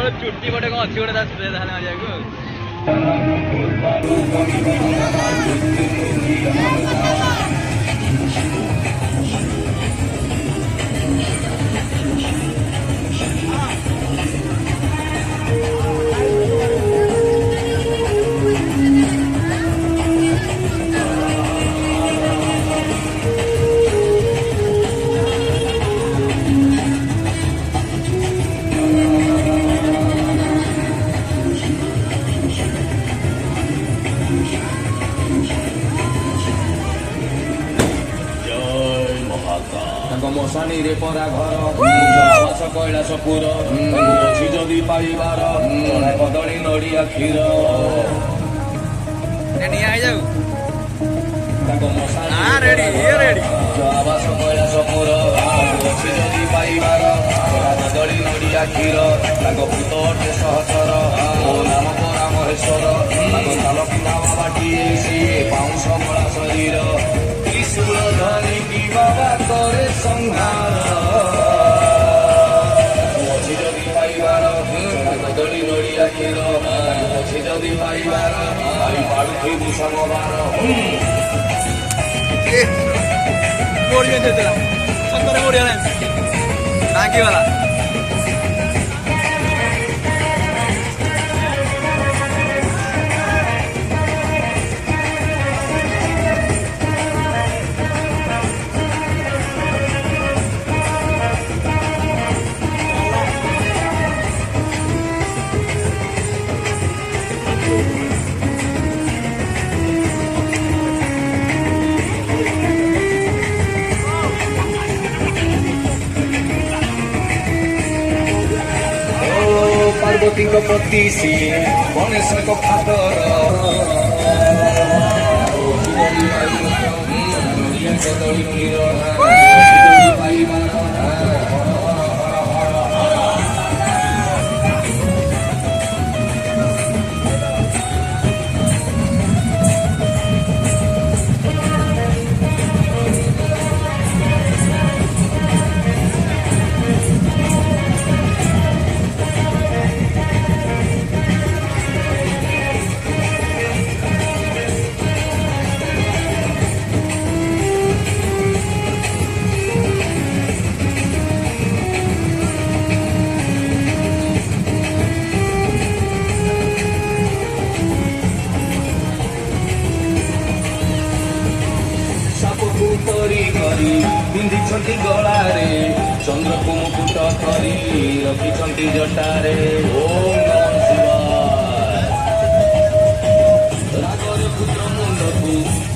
चुट्टी गोटे कौन अच्छी गोटे स्प्रे ताले मारियाको मशानी रे परा घर आवास कैलासपुर अच्छी जदि पाइबार कदली नड़िया क्षीर आवास कैलासपुर अच्छी जदि पाइबार कदली नड़िया क्षीर पुत अटे सहचर नाम परा महेश्वर ताल पिता बाबाटी सीए पाउंश मड़ा शरीर त्रिशूल धनी की बाबा करे संहार अच्छी जदि पाइबार कदली नड़िया क्षीर अच्छी जदि पाइबार पाड़ुथी भूषण बार वाला पार्वती को पति सिए गणेश को फादर पिंधि गलारे चंद्र को मुकुट करी रखी जटारे ओम नमः शिवाय रागर पुत्र मुंड को